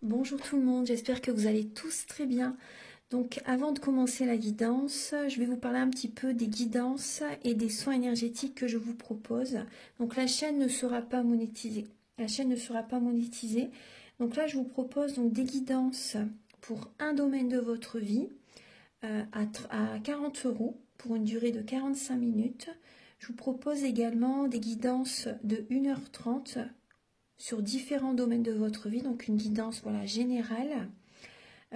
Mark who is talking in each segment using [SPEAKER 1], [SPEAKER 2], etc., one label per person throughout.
[SPEAKER 1] Bonjour tout le monde, j'espère que vous allez tous très bien. Donc avant de commencer la guidance, je vais vous parler un petit peu des guidances et des soins énergétiques que je vous propose. Donc la chaîne ne sera pas monétisée. La chaîne ne sera pas monétisée. Donc là je vous propose donc des guidances pour un domaine de votre vie à 40 € pour une durée de 45 minutes. Je vous propose également des guidances de 1h30 sur différents domaines de votre vie, donc une guidance générale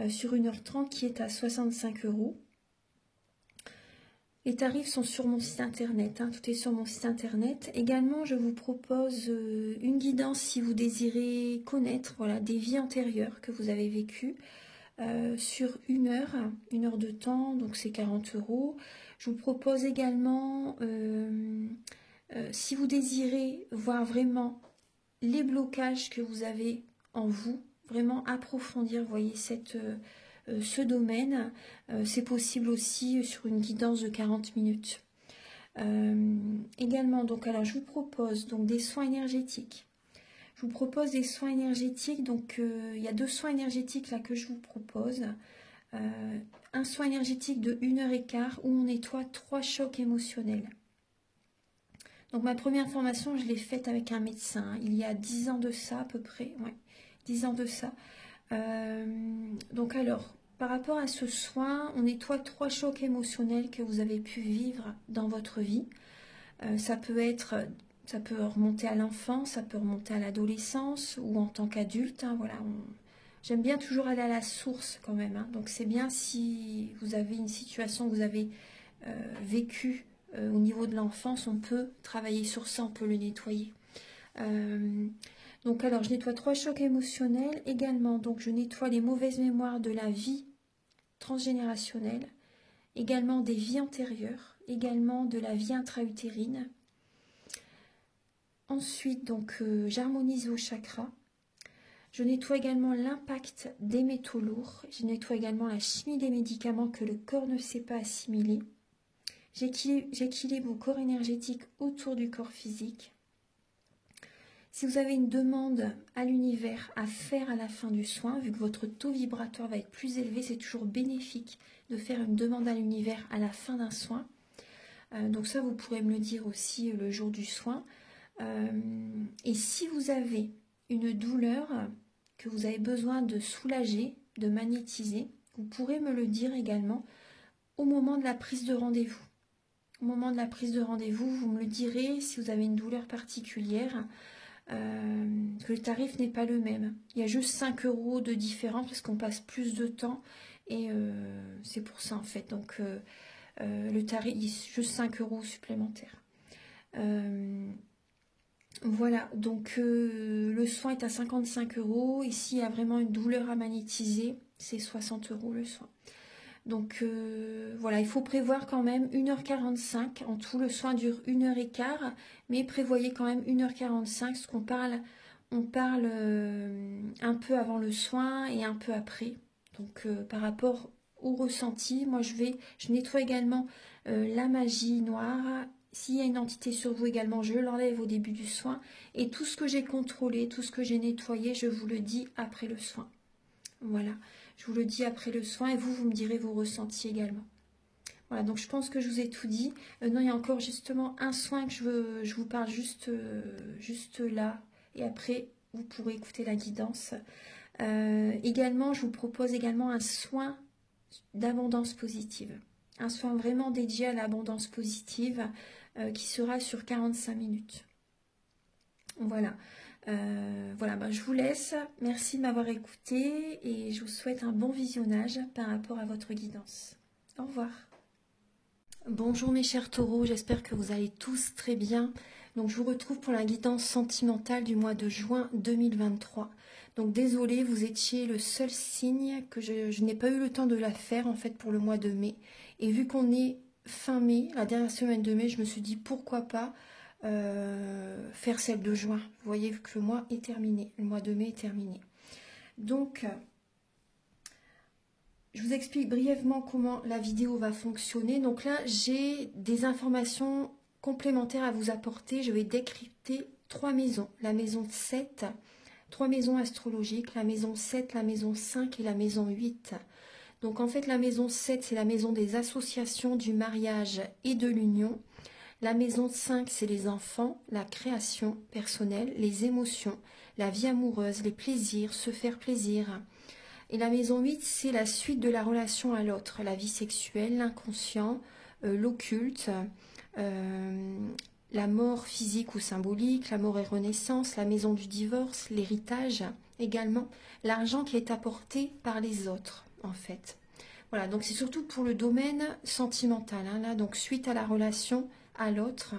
[SPEAKER 1] sur 1h30 qui est à 65 €. Les tarifs sont sur mon site internet, tout est sur mon site internet. Également, je vous propose une guidance si vous désirez connaître des vies antérieures que vous avez vécues sur une heure de temps, donc c'est 40 €. Je vous propose également, si vous désirez voir vraiment les blocages que vous avez en vous, vraiment approfondir, voyez, ce domaine, c'est possible aussi sur une guidance de 40 minutes. Également, donc, alors je vous propose donc des soins énergétiques. Je vous propose des soins énergétiques, donc il y a 2 soins énergétiques là que je vous propose. Un soin énergétique de 1h15 où on nettoie 3 chocs émotionnels. Donc ma première formation, je l'ai faite avec un médecin, il y a 10 ans de ça à peu près, ouais, 10 ans de ça. Donc alors, par rapport à ce soin, on nettoie 3 chocs émotionnels que vous avez pu vivre dans votre vie. Ça peut remonter à l'enfance, ça peut remonter à l'adolescence ou en tant qu'adulte. J'aime bien toujours aller à la source quand même. Donc c'est bien si vous avez une situation que vous avez vécue au niveau de l'enfance, on peut travailler sur ça, on peut le nettoyer. Donc alors je nettoie 3 chocs émotionnels également, donc je nettoie les mauvaises mémoires de la vie transgénérationnelle, également des vies antérieures, également de la vie intra-utérine. Ensuite donc j'harmonise vos chakras. Je nettoie également l'impact des métaux lourds, je nettoie également la chimie des médicaments que le corps ne sait pas assimiler. J'équilibre vos corps énergétiques autour du corps physique. Si vous avez une demande à l'univers à faire à la fin du soin, vu que votre taux vibratoire va être plus élevé, c'est toujours bénéfique de faire une demande à l'univers à la fin d'un soin. Donc ça, vous pourrez me le dire aussi le jour du soin. Et si vous avez une douleur que vous avez besoin de soulager, de magnétiser, vous pourrez me le dire également au moment de la prise de rendez-vous. Au moment de la prise de rendez-vous, vous me le direz si vous avez une douleur particulière, que le tarif n'est pas le même. Il y a juste 5 € de différence parce qu'on passe plus de temps et c'est pour ça en fait. Donc le tarif, il est juste 5 € supplémentaires. Voilà, donc le soin est à 55 €. Ici, il y a vraiment une douleur à magnétiser, c'est 60 € le soin. Donc voilà, il faut prévoir quand même 1h45. En tout, le soin dure 1h15, mais prévoyez quand même 1h45, parce qu'on parle, un peu avant le soin et un peu après. Donc par rapport au ressenti, moi je nettoie également la magie noire. S'il y a une entité sur vous également, je l'enlève au début du soin. Et tout ce que j'ai contrôlé, tout ce que j'ai nettoyé, je vous le dis après le soin. Voilà, je vous le dis après le soin et vous me direz vos ressentis également. Voilà, donc je pense que je vous ai tout dit. Non, il y a encore justement un soin que je vous parle juste là. Et après, vous pourrez écouter la guidance. Également, je vous propose également un soin d'abondance positive. Un soin vraiment dédié à l'abondance positive qui sera sur 45 minutes. Voilà. Je vous laisse. Merci de m'avoir écouté et je vous souhaite un bon visionnage par rapport à votre guidance. Au revoir. Bonjour mes chers taureaux, j'espère que vous allez tous très bien. Donc je vous retrouve pour la guidance sentimentale du mois de juin 2023. Donc désolée, vous étiez le seul signe que je n'ai pas eu le temps de la faire en fait pour le mois de mai. Et vu qu'on est fin mai, la dernière semaine de mai, je me suis dit pourquoi pas faire celle de juin. Vous voyez que le mois est terminé, le mois de mai est terminé. Donc, je vous explique brièvement comment la vidéo va fonctionner. Donc là, j'ai des informations complémentaires à vous apporter. Je vais décrypter 3 maisons. La maison 7, 3 maisons astrologiques, la maison 7, la maison 5 et la maison 8. Donc en fait, la maison 7, c'est la maison des associations, du mariage et de l'union. La maison 5, c'est les enfants, la création personnelle, les émotions, la vie amoureuse, les plaisirs, se faire plaisir. Et la maison 8, c'est la suite de la relation à l'autre, la vie sexuelle, l'inconscient, l'occulte, la mort physique ou symbolique, la mort et renaissance, la maison du divorce, l'héritage également, l'argent qui est apporté par les autres en fait. Voilà, donc c'est surtout pour le domaine sentimental, hein, là, donc suite à la relation à l'autre.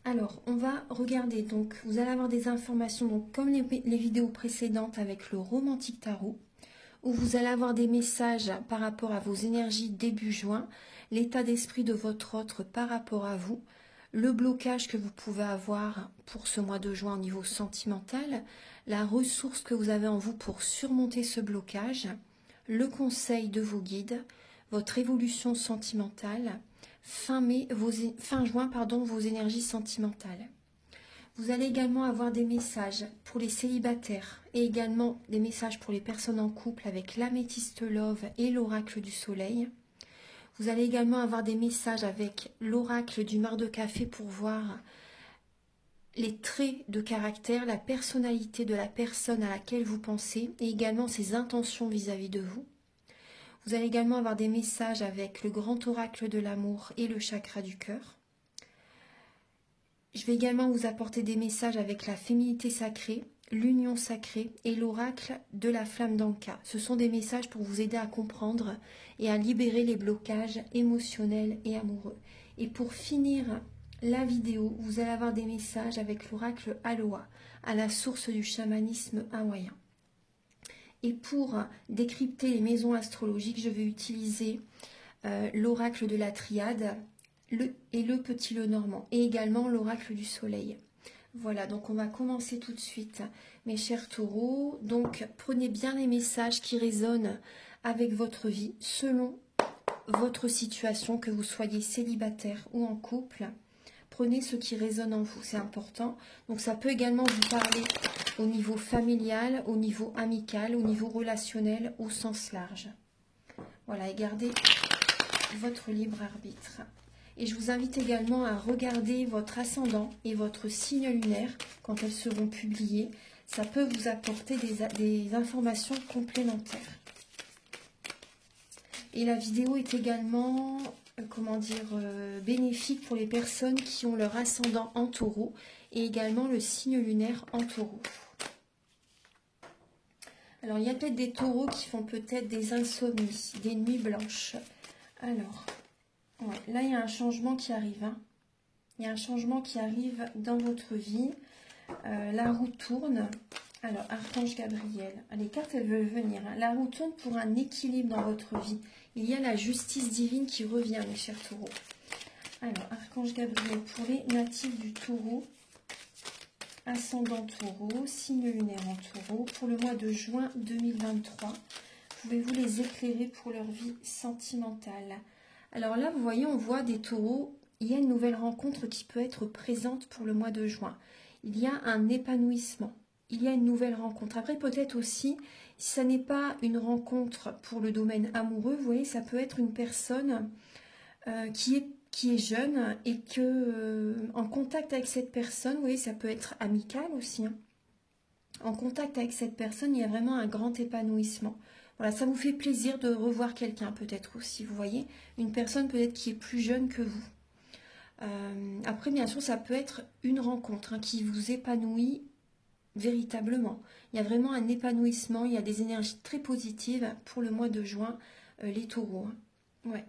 [SPEAKER 1] Alors, on va regarder, donc vous allez avoir des informations, donc comme les vidéos précédentes avec le Romantique Tarot, où vous allez avoir des messages par rapport à vos énergies début juin, l'état d'esprit de votre autre par rapport à vous, le blocage que vous pouvez avoir pour ce mois de juin au niveau sentimental, la ressource que vous avez en vous pour surmonter ce blocage, le conseil de vos guides, votre évolution sentimentale, fin juin, vos énergies sentimentales. Vous allez également avoir des messages pour les célibataires et également des messages pour les personnes en couple avec l'améthyste love et l'oracle du soleil. Vous allez également avoir des messages avec l'oracle du mar de café pour voir les traits de caractère, la personnalité de la personne à laquelle vous pensez et également ses intentions vis-à-vis de vous. Vous allez également avoir des messages avec le grand oracle de l'amour et le chakra du cœur. Je vais également vous apporter des messages avec la féminité sacrée, l'union sacrée et l'oracle de la flamme d'Anka. Ce sont des messages pour vous aider à comprendre et à libérer les blocages émotionnels et amoureux. Et pour finir la vidéo, vous allez avoir des messages avec l'oracle Aloha, à la source du chamanisme hawaïen. Et pour décrypter les maisons astrologiques, je vais utiliser l'oracle de la triade et le petit Lenormand, et également l'oracle du soleil. Voilà, donc on va commencer tout de suite, mes chers taureaux. Donc prenez bien les messages qui résonnent avec votre vie, selon votre situation, que vous soyez célibataire ou en couple. Prenez ce qui résonne en vous, c'est important. Donc ça peut également vous parler au niveau familial, au niveau amical, au niveau relationnel, au sens large. Voilà, et gardez votre libre arbitre. Et je vous invite également à regarder votre ascendant et votre signe lunaire quand elles seront publiées. Ça peut vous apporter des informations complémentaires. Et la vidéo est également, bénéfique pour les personnes qui ont leur ascendant en taureau et également le signe lunaire en taureau. Alors, il y a peut-être des taureaux qui font peut-être des insomnies, des nuits blanches. Alors, ouais, là, il y a un changement qui arrive. Hein. Il y a un changement qui arrive dans votre vie. La roue tourne. Alors, Archange Gabriel. Les cartes, elles veulent venir. Hein. La roue tourne pour un équilibre dans votre vie. Il y a la justice divine qui revient, mes chers taureaux. Alors, Archange Gabriel pour les natifs du taureau. Ascendant taureau, signe lunaire en taureau. Pour le mois de juin 2023, pouvez-vous les éclairer pour leur vie sentimentale? Alors là, vous voyez, on voit des taureaux. Il y a une nouvelle rencontre qui peut être présente pour le mois de juin. Il y a un épanouissement. Il y a une nouvelle rencontre. Après, peut-être aussi, si ça n'est pas une rencontre pour le domaine amoureux, vous voyez, ça peut être une personne qui est jeune et que en contact avec cette personne, vous voyez, ça peut être amical aussi. Hein. En contact avec cette personne, il y a vraiment un grand épanouissement. Voilà, ça vous fait plaisir de revoir quelqu'un peut-être aussi, vous voyez, une personne peut-être qui est plus jeune que vous. Après, bien sûr, ça peut être une rencontre hein, qui vous épanouit véritablement. Il y a vraiment un épanouissement, il y a des énergies très positives pour le mois de juin, les taureaux. Hein. Ouais.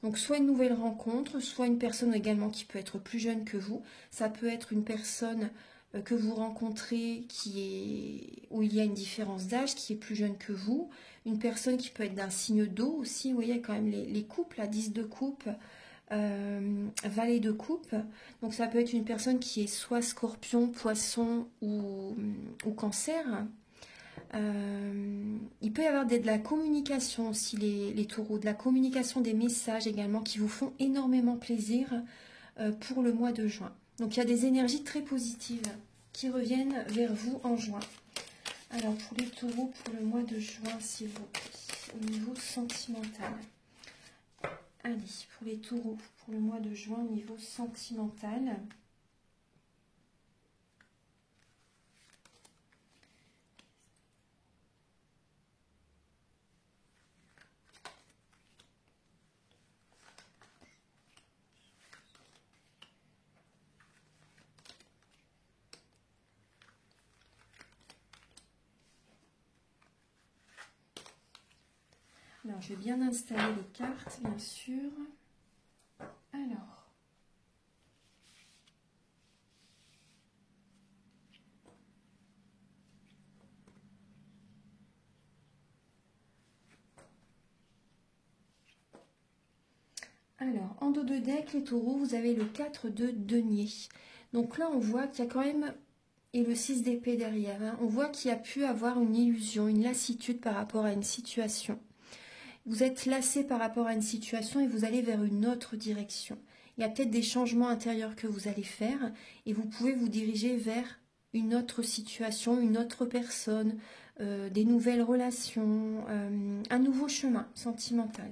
[SPEAKER 1] Donc, soit une nouvelle rencontre, soit une personne également qui peut être plus jeune que vous. Ça peut être une personne que vous rencontrez où il y a une différence d'âge, qui est plus jeune que vous. Une personne qui peut être d'un signe d'eau aussi. Vous voyez, il y a quand même les couples, la 10 de coupe, valet de coupe. Donc, ça peut être une personne qui est soit scorpion, poisson ou cancer. Il peut y avoir de la communication aussi, les taureaux, de la communication, des messages également qui vous font énormément plaisir pour le mois de juin. Donc il y a des énergies très positives qui reviennent vers vous en juin. Alors, pour les taureaux, pour le mois de juin, s'il vous plaît, au niveau sentimental. Allez, pour les taureaux, pour le mois de juin, au niveau sentimental. Alors, je vais bien installer les cartes, bien sûr. Alors, en dos de deck, les taureaux, vous avez le 4 de denier. Donc là, on voit qu'il y a quand même, et le 6 d'épée derrière, hein, on voit qu'il y a pu avoir une illusion, une lassitude par rapport à une situation. Vous êtes lassé par rapport à une situation et vous allez vers une autre direction. Il y a peut-être des changements intérieurs que vous allez faire et vous pouvez vous diriger vers une autre situation, une autre personne, des nouvelles relations, un nouveau chemin sentimental.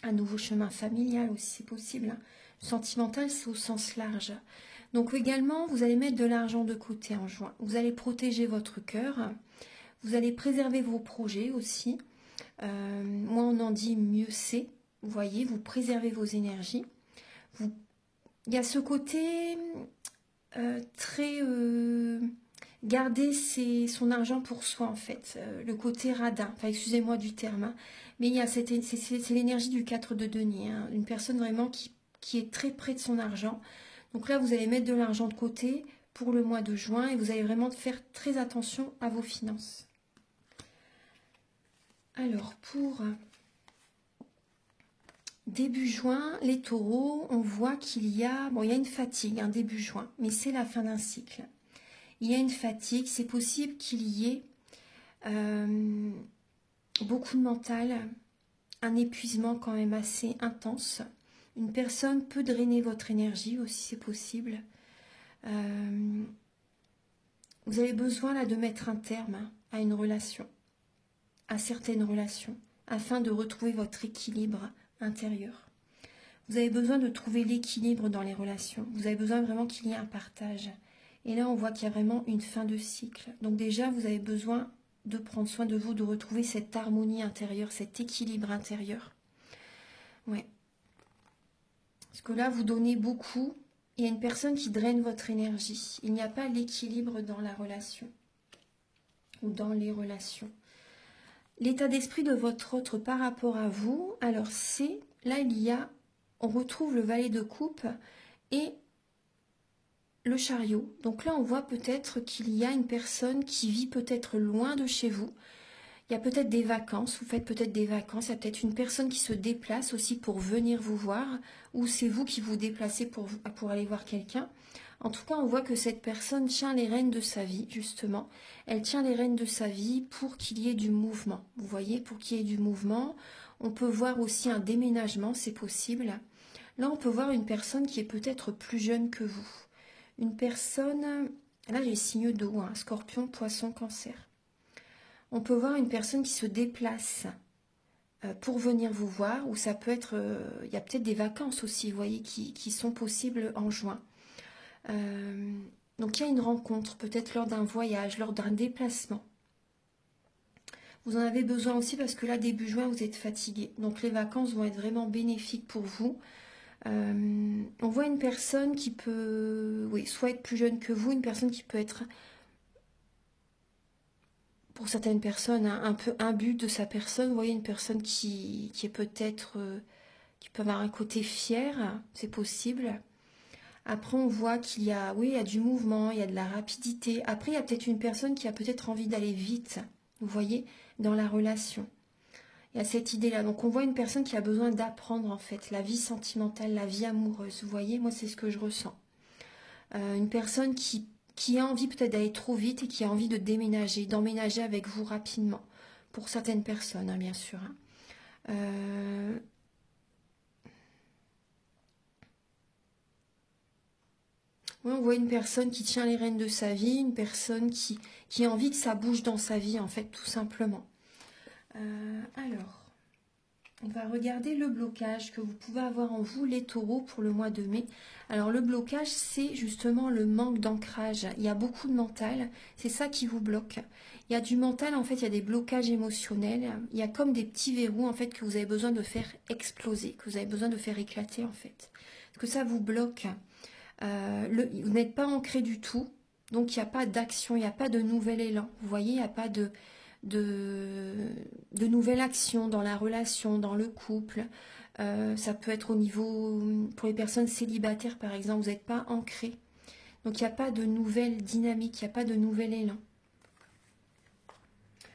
[SPEAKER 1] Un nouveau chemin familial aussi, c'est possible. Sentimental, c'est au sens large. Donc également, vous allez mettre de l'argent de côté en juin. Vous allez protéger votre cœur. Vous allez préserver vos projets aussi. Moi, on en dit mieux c'est. Vous voyez, vous préservez vos énergies. Il y a ce côté très... garder son argent pour soi, en fait. Le côté radin. Enfin, excusez-moi du terme. Hein. Mais il y a c'est l'énergie du 4 de denier. Hein. Une personne vraiment qui est très près de son argent. Donc là, vous allez mettre de l'argent de côté pour le mois de juin. Et vous allez vraiment faire très attention à vos finances. Alors, pour début juin, les taureaux, on voit qu'il y a... Bon, il y a une fatigue, hein, début juin. Mais c'est la fin d'un cycle. Il y a une fatigue. C'est possible qu'il y ait beaucoup de mental, un épuisement quand même assez intense. Une personne peut drainer votre énergie aussi, c'est possible. Vous avez besoin là de mettre un terme à une relation, à certaines relations, afin de retrouver votre équilibre intérieur. Vous avez besoin de trouver l'équilibre dans les relations. Vous avez besoin vraiment qu'il y ait un partage. Et là, on voit qu'il y a vraiment une fin de cycle. Donc déjà, vous avez besoin de prendre soin de vous, de retrouver cette harmonie intérieure, cet équilibre intérieur. Ouais. Parce que là, vous donnez beaucoup. Il y a une personne qui draine votre énergie. Il n'y a pas l'équilibre dans la relation. Ou dans les relations. L'état d'esprit de votre autre par rapport à vous, alors c'est, là il y a, on retrouve le valet de coupe et le chariot. Donc là on voit peut-être qu'il y a une personne qui vit peut-être loin de chez vous. Il y a peut-être des vacances, vous faites peut-être des vacances, il y a peut-être une personne qui se déplace aussi pour venir vous voir, ou c'est vous qui vous déplacez pour aller voir quelqu'un. En tout cas, on voit que cette personne tient les rênes de sa vie, justement. Elle tient les rênes de sa vie pour qu'il y ait du mouvement. Vous voyez, pour qu'il y ait du mouvement. On peut voir aussi un déménagement, c'est possible. Là, on peut voir une personne qui est peut-être plus jeune que vous. Une personne, là j'ai le signe d'eau, hein, scorpion, poisson, cancer. On peut voir une personne qui se déplace pour venir vous voir, ou ça peut être, il y a peut-être des vacances aussi, vous voyez, qui sont possibles en juin. Donc il y a une rencontre, peut-être lors d'un voyage, lors d'un déplacement. Vous en avez besoin aussi parce que là, début juin, vous êtes fatigué. Donc les vacances vont être vraiment bénéfiques pour vous. On voit une personne qui peut, oui, soit être plus jeune que vous, une personne qui peut être, pour certaines personnes, un peu imbue de sa personne. Vous voyez une personne qui est peut-être, qui peut avoir un côté fier, c'est possible. Après, on voit qu'il y a, oui, il y a du mouvement, il y a de la rapidité. Après, il y a peut-être une personne qui a peut-être envie d'aller vite, vous voyez, dans la relation. Il y a cette idée-là. Donc, on voit une personne qui a besoin d'apprendre, en fait, la vie sentimentale, la vie amoureuse. Vous voyez, moi, c'est ce que je ressens. Une personne qui a envie peut-être d'aller trop vite et qui a envie de déménager, d'emménager avec vous rapidement. Pour certaines personnes, hein, bien sûr. Oui, on voit une personne qui tient les rênes de sa vie, une personne qui a envie que ça bouge dans sa vie, en fait, tout simplement. Alors, on va regarder le blocage que vous pouvez avoir en vous, les taureaux, pour le mois de mai. Alors, le blocage, c'est justement le manque d'ancrage. Il y a beaucoup de mental, c'est ça qui vous bloque. Il y a du mental, en fait, il y a des blocages émotionnels. Il y a comme des petits verrous, en fait, que vous avez besoin de faire exploser, que vous avez besoin de faire éclater, en fait. Parce que ça vous bloque. Vous n'êtes pas ancré du tout, donc il n'y a pas d'action, il n'y a pas de nouvel élan. Vous voyez, il n'y a pas de nouvelle action dans la relation, dans le couple. Ça peut être au niveau, pour les personnes célibataires par exemple, vous n'êtes pas ancré. Donc il n'y a pas de nouvelle dynamique, il n'y a pas de nouvel élan.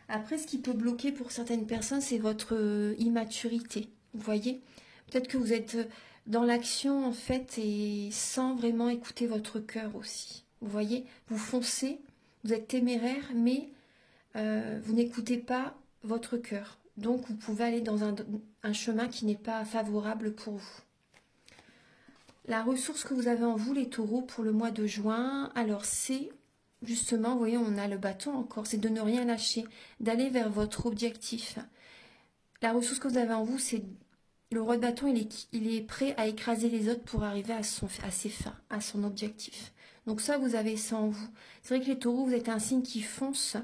[SPEAKER 1] Après, ce qui peut bloquer pour certaines personnes, c'est votre immaturité. Vous voyez, peut-être que vous êtes dans l'action en fait et sans vraiment écouter votre cœur aussi. Vous voyez, vous foncez, vous êtes téméraire, mais vous n'écoutez pas votre cœur. Donc vous pouvez aller dans un chemin qui n'est pas favorable pour vous. La ressource que vous avez en vous, les taureaux, pour le mois de juin, alors c'est justement, vous voyez, on a le bâton encore, c'est de ne rien lâcher, d'aller vers votre objectif. La ressource que vous avez en vous, c'est le roi de bâton, il est prêt à écraser les autres pour arriver à ses fins, à son objectif. Donc ça, vous avez ça en vous. C'est vrai que les taureaux, vous êtes un signe qui fonce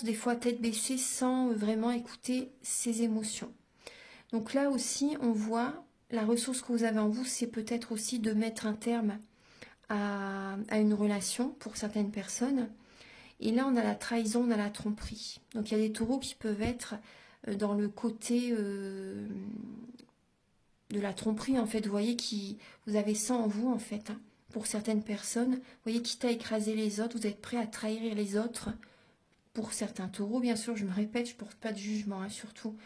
[SPEAKER 1] des fois tête baissée sans vraiment écouter ses émotions. Donc là aussi, on voit la ressource que vous avez en vous, c'est peut-être aussi de mettre un terme à une relation pour certaines personnes. Et là, on a la trahison, on a la tromperie. Donc il y a des taureaux qui peuvent être dans le côté de la tromperie, en fait. Vous voyez, vous avez ça en vous, en fait. Hein, pour certaines personnes, vous voyez, quitte à écraser les autres, vous êtes prêt à trahir les autres. Pour certains taureaux, bien sûr, je me répète, je ne porte pas de jugement, hein, surtout.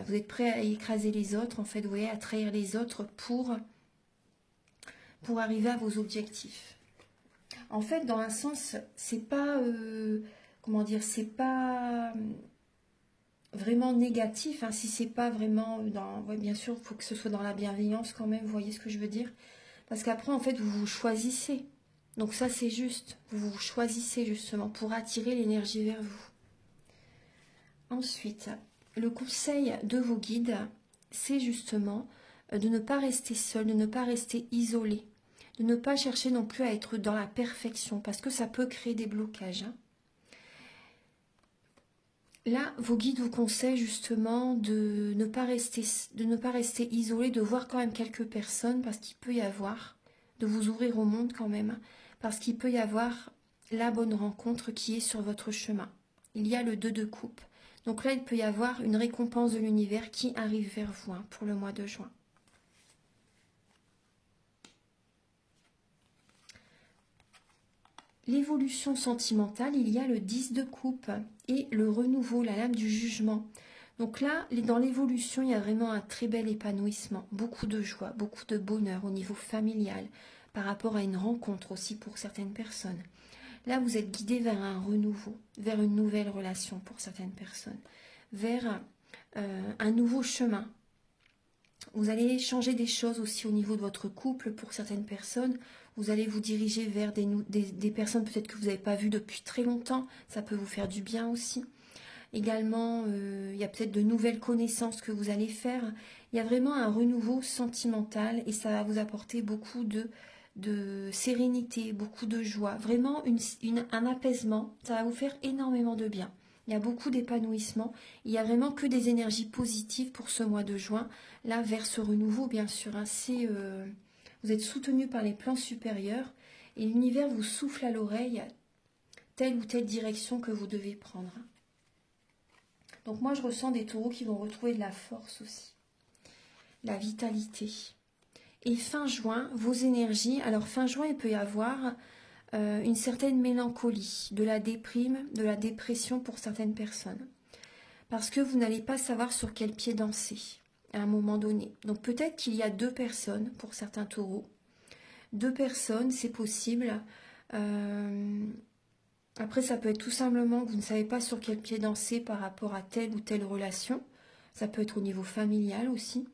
[SPEAKER 1] Vous êtes prêt à écraser les autres, en fait, vous voyez, à trahir les autres pour arriver à vos objectifs. En fait, dans un sens, c'est pas, comment dire, c'est pas vraiment négatif, hein, si c'est pas vraiment dans, ouais, bien sûr, il faut que ce soit dans la bienveillance quand même, vous voyez ce que je veux dire? Parce qu'après, en fait, vous vous choisissez. Donc ça, c'est juste. Vous vous choisissez justement pour attirer l'énergie vers vous. Ensuite, le conseil de vos guides, c'est justement de ne pas rester seul, de ne pas rester isolé, de ne pas chercher non plus à être dans la perfection, parce que ça peut créer des blocages. Hein. Là, vos guides vous conseillent justement de ne pas rester isolé, de voir quand même quelques personnes, parce qu'il peut y avoir, de vous ouvrir au monde quand même, parce qu'il peut y avoir la bonne rencontre qui est sur votre chemin. Il y a le 2 de coupe. Donc là, il peut y avoir une récompense de l'univers qui arrive vers vous hein, pour le mois de juin. L'évolution sentimentale, il y a le 10 de coupe et le renouveau, la lame du jugement. Donc là, dans l'évolution, il y a vraiment un très bel épanouissement, beaucoup de joie, beaucoup de bonheur au niveau familial, par rapport à une rencontre aussi pour certaines personnes. Là, vous êtes guidé vers un renouveau, vers une nouvelle relation pour certaines personnes, vers un nouveau chemin. Vous allez changer des choses aussi au niveau de votre couple pour certaines personnes. Vous allez vous diriger vers des personnes peut-être que vous n'avez pas vues depuis très longtemps. Ça peut vous faire du bien aussi. Également, il y a peut-être de nouvelles connaissances que vous allez faire. Il y a vraiment un renouveau sentimental et ça va vous apporter beaucoup de sérénité, beaucoup de joie. Vraiment un apaisement. Ça va vous faire énormément de bien. Il y a beaucoup d'épanouissement. Il n'y a vraiment que des énergies positives pour ce mois de juin. Là, vers ce renouveau, bien sûr. Hein, vous êtes soutenu par les plans supérieurs et l'univers vous souffle à l'oreille telle ou telle direction que vous devez prendre. Donc moi, je ressens des taureaux qui vont retrouver de la force aussi, la vitalité. Et fin juin, vos énergies. Alors fin juin, il peut y avoir une certaine mélancolie, de la déprime, de la dépression pour certaines personnes. Parce que vous n'allez pas savoir sur quel pied danser à un moment donné. Donc peut-être qu'il y a 2 personnes pour certains taureaux. 2 personnes, c'est possible. Après, ça peut être tout simplement que vous ne savez pas sur quel pied danser par rapport à telle ou telle relation. Ça peut être au niveau familial aussi.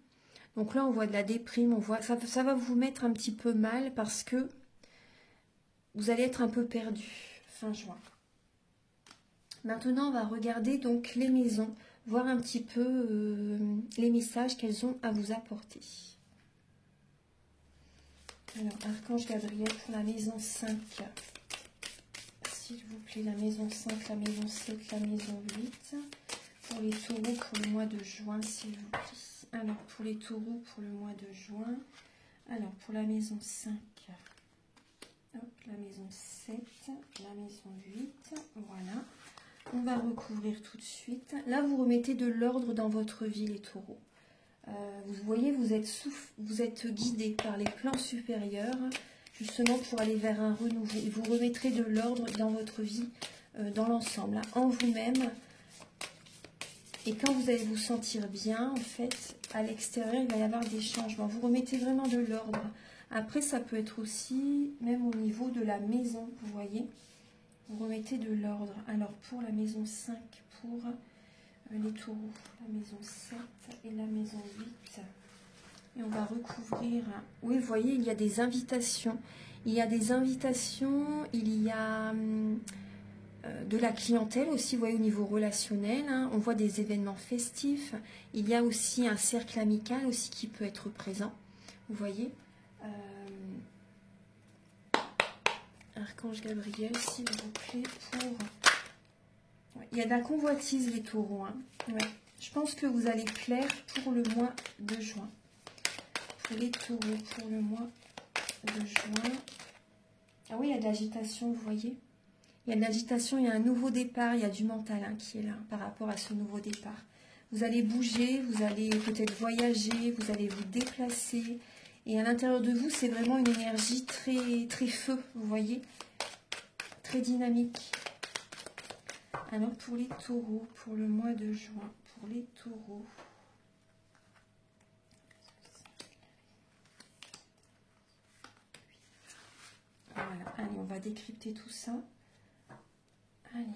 [SPEAKER 1] Donc là, on voit de la déprime, on voit ça va vous mettre un petit peu mal parce que vous allez être un peu perdu fin juin. Maintenant, on va regarder donc les maisons, voir un petit peu les messages qu'elles ont à vous apporter. Alors, Archange Gabriel pour la maison 5. S'il vous plaît, la maison 5, la maison 7, la maison 8. Pour les taureaux pour le mois de juin, s'il vous plaît. Alors, pour les taureaux pour le mois de juin. Alors, pour la maison 5, hop, la maison 7, la maison 8. Voilà. On va recouvrir tout de suite. Là, vous remettez de l'ordre dans votre vie, les taureaux. Vous voyez, vous êtes guidé par les plans supérieurs, justement pour aller vers un renouveau. Et vous remettrez de l'ordre dans votre vie, dans l'ensemble, hein, en vous-même. Et quand vous allez vous sentir bien, en fait, à l'extérieur, il va y avoir des changements. Vous remettez vraiment de l'ordre. Après, ça peut être aussi, même au niveau de la maison, vous voyez. Vous remettez de l'ordre. Alors, pour la maison 5, pour les taureaux, la maison 7 et la maison 8. Et on va recouvrir. Oui, vous voyez, il y a des invitations. Il y a des invitations, il y a de la clientèle aussi, vous voyez, au niveau relationnel. Hein. On voit des événements festifs. Il y a aussi un cercle amical aussi qui peut être présent. Vous voyez. Archange Gabriel, s'il vous plaît, pour... Ouais, il y a de la convoitise, les taureaux. Hein. Ouais. Je pense que vous allez plaire pour le mois de juin. Pour les taureaux, pour le mois de juin. Ah oui, il y a de l'agitation, vous voyez. Il y a de l'agitation, il y a un nouveau départ, il y a du mental hein, qui est là par rapport à ce nouveau départ. Vous allez bouger, vous allez peut-être voyager, vous allez vous déplacer. Et à l'intérieur de vous, c'est vraiment une énergie très, très feu, vous voyez, très dynamique. Alors pour les taureaux, pour le mois de juin, pour les taureaux. Voilà, allez, on va décrypter tout ça. Allez.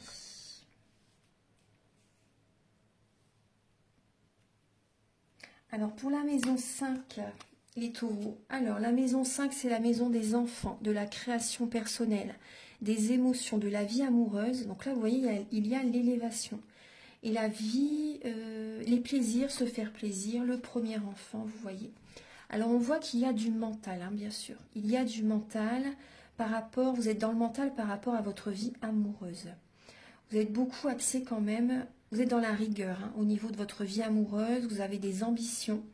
[SPEAKER 1] Alors, pour la maison 5, les taureaux. Alors, la maison 5, c'est la maison des enfants, de la création personnelle, des émotions, de la vie amoureuse. Donc là, vous voyez, il y a l'élévation. Et la vie, les plaisirs, se faire plaisir, le premier enfant, vous voyez. Alors, on voit qu'il y a du mental, hein, bien sûr. Il y a du mental par rapport, vous êtes dans le mental par rapport à votre vie amoureuse. Vous êtes beaucoup axé quand même, vous êtes dans la rigueur hein, au niveau de votre vie amoureuse, vous avez des ambitions.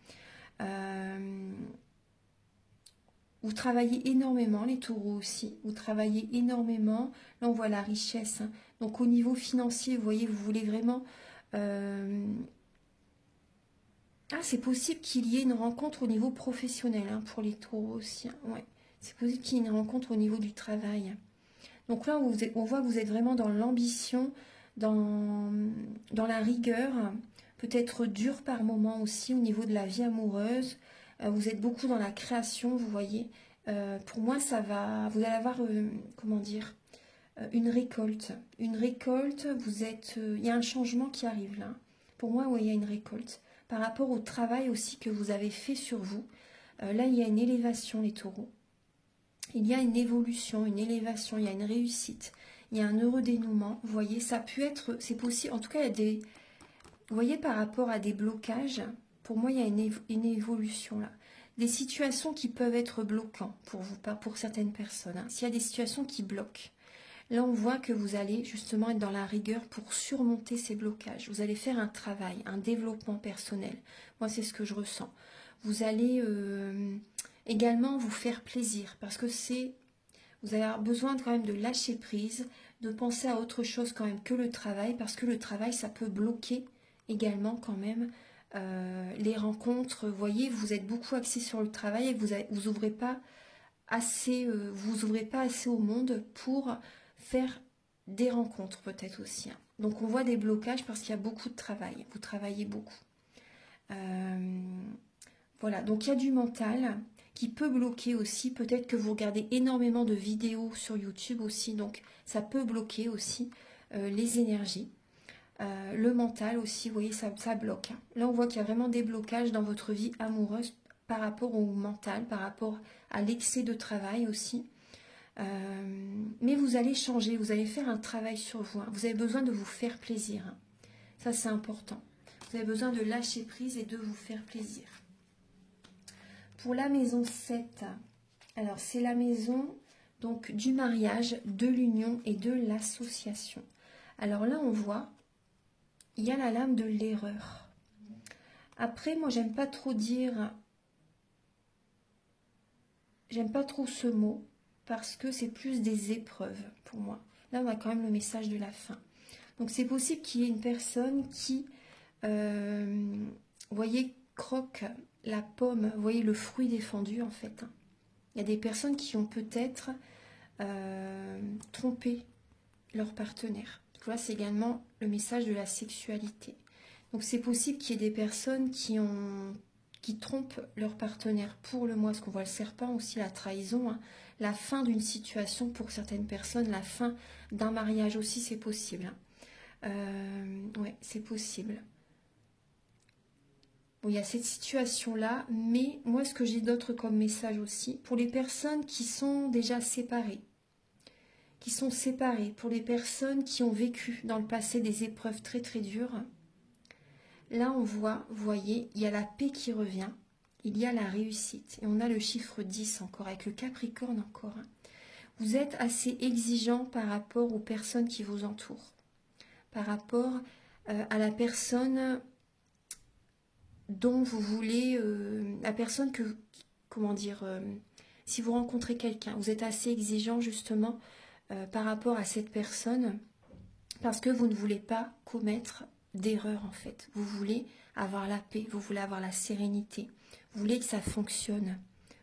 [SPEAKER 1] Vous travaillez énormément, les taureaux aussi, vous travaillez énormément. Là, on voit la richesse. Hein. Donc, au niveau financier, vous voyez, vous voulez vraiment... Ah, c'est possible qu'il y ait une rencontre au niveau professionnel hein, pour les taureaux aussi. Hein. Ouais. C'est possible qu'il y ait une rencontre au niveau du travail. Donc là, on voit que vous êtes vraiment dans l'ambition, dans la rigueur, peut-être dur par moment aussi au niveau de la vie amoureuse. Vous êtes beaucoup dans la création, vous voyez. Pour moi, ça va. Vous allez avoir, comment dire, une récolte. Une récolte, il y a un changement qui arrive là. Pour moi, oui, il y a une récolte. Par rapport au travail aussi que vous avez fait sur vous, là, il y a une élévation, les taureaux. Il y a une évolution, une élévation, il y a une réussite, il y a un heureux dénouement. Vous voyez, ça peut être, c'est possible. En tout cas, il y a des, vous voyez, par rapport à des blocages, pour moi, il y a une évolution là. Des situations qui peuvent être bloquantes pour vous, pas pour certaines personnes. Hein. S'il y a des situations qui bloquent, là, on voit que vous allez justement être dans la rigueur pour surmonter ces blocages. Vous allez faire un travail, un développement personnel. Moi, c'est ce que je ressens. Vous allez... également vous faire plaisir parce que vous allez avoir besoin quand même de lâcher prise, de penser à autre chose quand même que le travail parce que le travail ça peut bloquer également quand même les rencontres. Vous voyez, vous êtes beaucoup axé sur le travail et vous ouvrez pas assez, au monde pour faire des rencontres peut-être aussi. Hein. Donc on voit des blocages parce qu'il y a beaucoup de travail, vous travaillez beaucoup. Voilà, donc il y a du mental qui peut bloquer aussi. Peut-être que vous regardez énormément de vidéos sur YouTube aussi, donc ça peut bloquer aussi les énergies. Le mental aussi, vous voyez, ça bloque. Hein. Là, on voit qu'il y a vraiment des blocages dans votre vie amoureuse par rapport au mental, par rapport à l'excès de travail aussi. Mais vous allez changer, vous allez faire un travail sur vous. Hein. Vous avez besoin de vous faire plaisir. Hein. Ça, c'est important. Vous avez besoin de lâcher prise et de vous faire plaisir. Pour la maison 7, alors c'est la maison donc du mariage, de l'union et de l'association. Alors là, on voit, il y a la lame de l'erreur. Après, moi, j'aime pas trop ce mot, parce que c'est plus des épreuves pour moi. Là, on a quand même le message de la fin. Donc, c'est possible qu'il y ait une personne qui, vous voyez, croque la pomme, vous voyez, le fruit défendu, en fait. Il y a des personnes qui ont peut-être trompé leur partenaire. Donc là, c'est également le message de la sexualité. Donc, c'est possible qu'il y ait des personnes qui trompent leur partenaire pour le mois, parce qu'on voit le serpent aussi, la trahison, hein. La fin d'une situation pour certaines personnes, la fin d'un mariage aussi, c'est possible. Hein. Ouais, c'est possible. Bon, il y a cette situation-là, mais moi, ce que j'ai d'autre comme message aussi, pour les personnes qui sont déjà séparées, pour les personnes qui ont vécu dans le passé des épreuves très très dures, là, on voit, vous voyez, il y a la paix qui revient. Il y a la réussite. Et on a le chiffre 10 encore, avec le Capricorne encore. Hein. Vous êtes assez exigeant par rapport aux personnes qui vous entourent. Par rapport à la personne dont vous voulez... la personne que... Comment dire si vous rencontrez quelqu'un, vous êtes assez exigeant justement par rapport à cette personne parce que vous ne voulez pas commettre d'erreur en fait. Vous voulez avoir la paix, vous voulez avoir la sérénité. Vous voulez que ça fonctionne,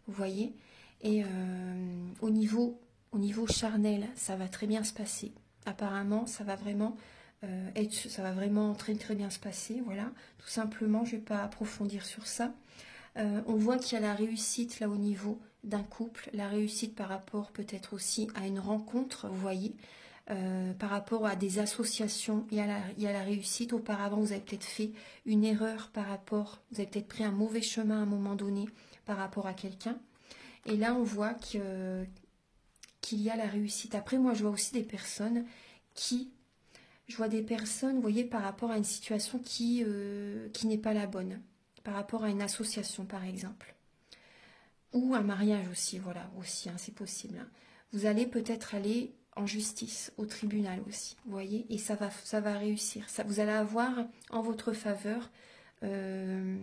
[SPEAKER 1] vous voyez. Et au niveau charnel, ça va très bien se passer. Apparemment, ça va vraiment très très bien se passer. Voilà, tout simplement, je ne vais pas approfondir sur ça. On voit qu'il y a la réussite là au niveau d'un couple, la réussite par rapport peut-être aussi à une rencontre, vous voyez. Par rapport à des associations, il y a la réussite. Auparavant, vous avez peut-être fait une erreur vous avez peut-être pris un mauvais chemin à un moment donné par rapport à quelqu'un. Et là, on voit qu'il y a la réussite. Après, moi, je vois aussi des personnes vous voyez, par rapport à une situation qui n'est pas la bonne. Par rapport à une association, par exemple. Ou un mariage aussi, voilà, aussi, hein, c'est possible. Hein. Vous allez peut-être aller en justice, au tribunal aussi, vous voyez, et ça va réussir. Vous allez avoir en votre faveur les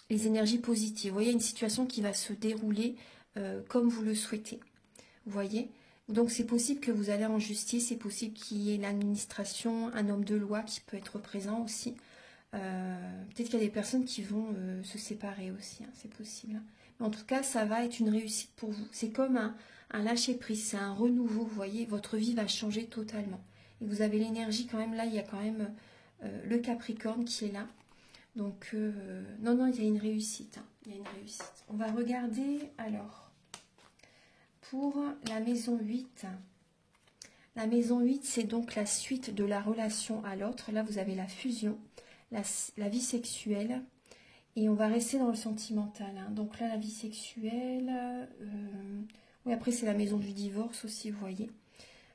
[SPEAKER 1] énergies positives. Vous voyez, une situation qui va se dérouler comme vous le souhaitez, vous voyez. Donc c'est possible que vous allez en justice, c'est possible qu'il y ait l'administration, un homme de loi qui peut être présent aussi. Peut-être qu'il y a des personnes qui vont se séparer aussi, hein, c'est possible. Mais en tout cas, ça va être une réussite pour vous. C'est comme un lâcher-prise, c'est un renouveau, vous voyez, votre vie va changer totalement. Et vous avez l'énergie quand même, là, il y a quand même le Capricorne qui est là. Donc, non, il y a une réussite. Hein, il y a une réussite. On va regarder, alors, pour la maison 8. La maison 8, c'est donc la suite de la relation à l'autre. Là, vous avez la fusion, la vie sexuelle. Et on va rester dans le sentimental. Hein. Donc là, la vie sexuelle... oui, après, c'est la maison du divorce aussi, vous voyez.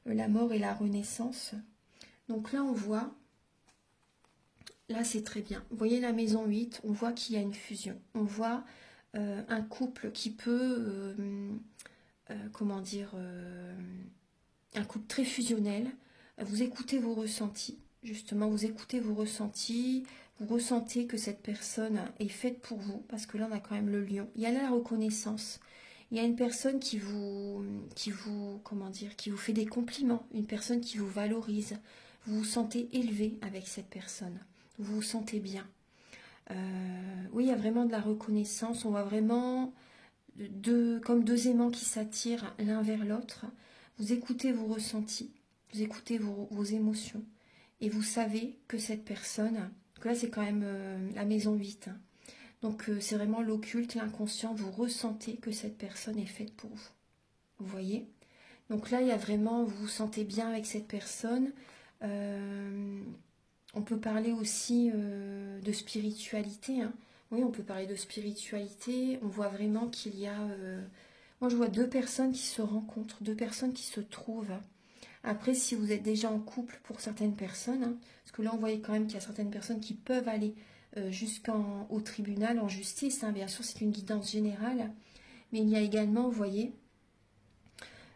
[SPEAKER 1] La mort et la renaissance. Donc là, on voit... Là, c'est très bien. Vous voyez la maison 8, on voit qu'il y a une fusion. On voit un couple qui peut... comment dire... un couple très fusionnel. Vous écoutez vos ressentis. Justement, vous écoutez vos ressentis. Vous ressentez que cette personne est faite pour vous. Parce que là, on a quand même le lion. Il y a la reconnaissance. Il y a une personne qui vous fait des compliments, une personne qui vous valorise. Vous vous sentez élevé avec cette personne. Vous vous sentez bien. Oui, il y a vraiment de la reconnaissance. On voit vraiment comme deux aimants qui s'attirent l'un vers l'autre. Vous écoutez vos ressentis, vous écoutez vos émotions. Et vous savez que cette personne, que là c'est quand même la maison 8, hein. Donc c'est vraiment l'occulte, l'inconscient, vous ressentez que cette personne est faite pour vous. Vous voyez? Donc là il y a vraiment, vous vous sentez bien avec cette personne, On peut parler aussi de spiritualité, hein. Oui, on peut parler de spiritualité. On voit vraiment qu'il y a... moi, je vois deux personnes qui se rencontrent, deux personnes qui se trouvent. Après, si vous êtes déjà en couple pour certaines personnes, hein, parce que là, on voyait quand même qu'il y a certaines personnes qui peuvent aller jusqu'au tribunal, en justice. Hein, bien sûr, c'est une guidance générale. Mais il y a également, vous voyez,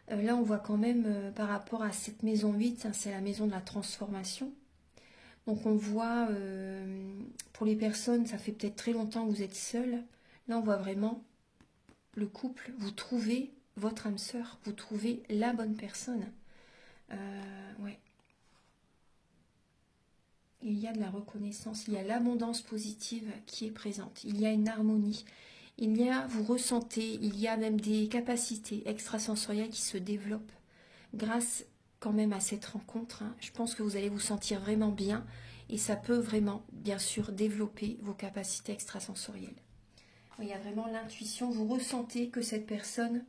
[SPEAKER 1] là, on voit quand même par rapport à cette maison 8, hein, c'est la maison de la transformation. Donc on voit, pour les personnes, ça fait peut-être très longtemps que vous êtes seul. Là, on voit vraiment le couple. Vous trouvez votre âme sœur, vous trouvez la bonne personne. Ouais. Il y a de la reconnaissance, il y a l'abondance positive qui est présente. Il y a une harmonie. Il y a, vous ressentez, il y a même des capacités extrasensorielles qui se développent grâce quand même à cette rencontre. Hein. Je pense que vous allez vous sentir vraiment bien et ça peut vraiment, bien sûr, développer vos capacités extrasensorielles. Il y a vraiment l'intuition, vous ressentez que cette personne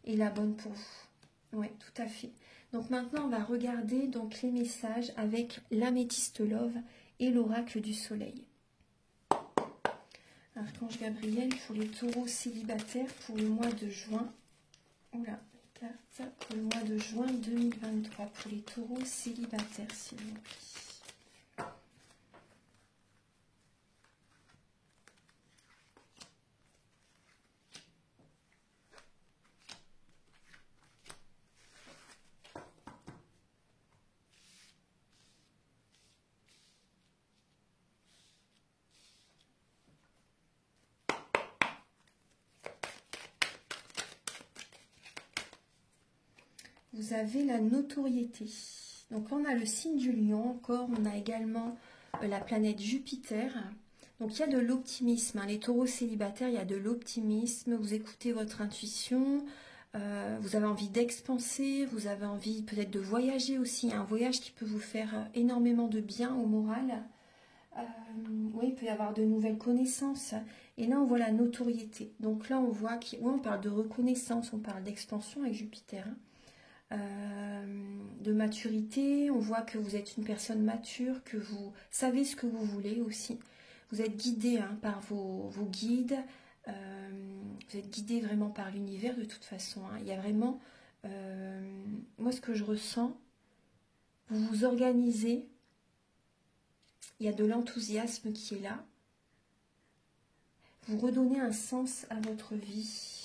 [SPEAKER 1] est la bonne pour vous. Oui, tout à fait. Donc maintenant, on va regarder donc les messages avec l'améthyste love et l'oracle du soleil. Archange Gabriel pour les taureaux célibataires pour le mois de juin. Oula, carte pour le mois de juin 2023 pour les taureaux célibataires, s'il vous plaît. Vous avez la notoriété. Donc on a le signe du lion, encore on a également la planète Jupiter. Donc il y a de l'optimisme, hein. Les taureaux célibataires, il y a de l'optimisme, vous écoutez votre intuition, vous avez envie d'expanser, vous avez envie peut-être de voyager aussi, un voyage qui peut vous faire énormément de bien au moral. Oui, il peut y avoir de nouvelles connaissances. Et là, on voit la notoriété. Donc là, on voit qu'on parle de reconnaissance, on parle d'expansion avec Jupiter, hein. De maturité, on voit que vous êtes une personne mature, que vous savez ce que vous voulez aussi. Vous êtes guidé, hein, par vos guides, vous êtes guidé vraiment par l'univers de toute façon, hein. Il y a vraiment, moi ce que je ressens, vous vous organisez, il y a de l'enthousiasme qui est là, vous redonnez un sens à votre vie.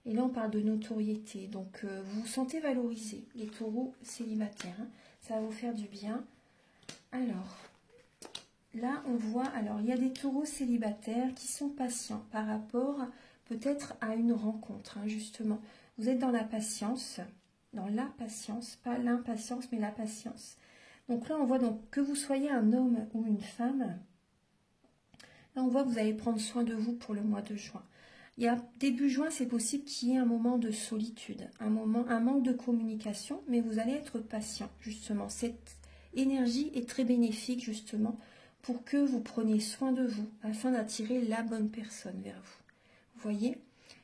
[SPEAKER 1] Et là, on parle de notoriété. Donc, vous vous sentez valorisé, les taureaux célibataires, hein. Ça va vous faire du bien. Alors, là, on voit... Alors, il y a des taureaux célibataires qui sont patients par rapport peut-être à une rencontre, hein, justement. Vous êtes dans la patience, pas l'impatience, mais la patience. Donc là, on voit donc que vous soyez un homme ou une femme. Là, on voit que vous allez prendre soin de vous pour le mois de juin. Il y a début juin, c'est possible qu'il y ait un moment de solitude, un manque de communication, mais vous allez être patient, justement. Cette énergie est très bénéfique, justement, pour que vous preniez soin de vous, afin d'attirer la bonne personne vers vous. Vous voyez,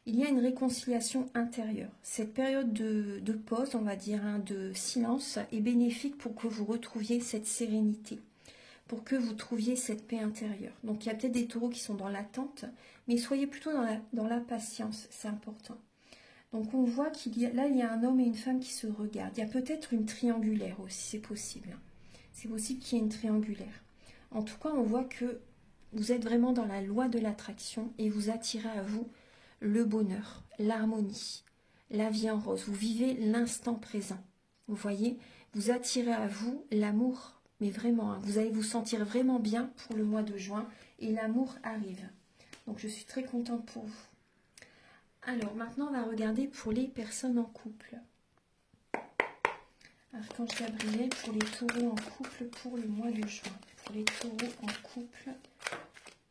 [SPEAKER 1] il y a une réconciliation intérieure. Cette période de pause, on va dire, hein, de silence, est bénéfique pour que vous retrouviez cette sérénité, pour que vous trouviez cette paix intérieure. Donc il y a peut-être des taureaux qui sont dans l'attente, mais soyez plutôt dans la patience, c'est important. Donc on voit qu'il y a, là, il y a un homme et une femme qui se regardent. Il y a peut-être une triangulaire aussi, c'est possible. C'est possible qu'il y ait une triangulaire. En tout cas, on voit que vous êtes vraiment dans la loi de l'attraction et vous attirez à vous le bonheur, l'harmonie, la vie en rose. Vous vivez l'instant présent. Vous voyez, vous attirez à vous l'amour. Mais vraiment, hein, vous allez vous sentir vraiment bien pour le mois de juin et l'amour arrive. Donc, je suis très contente pour vous. Alors, maintenant, on va regarder pour les personnes en couple. Archange Gabriel pour les taureaux en couple pour le mois de juin. Pour les taureaux en couple,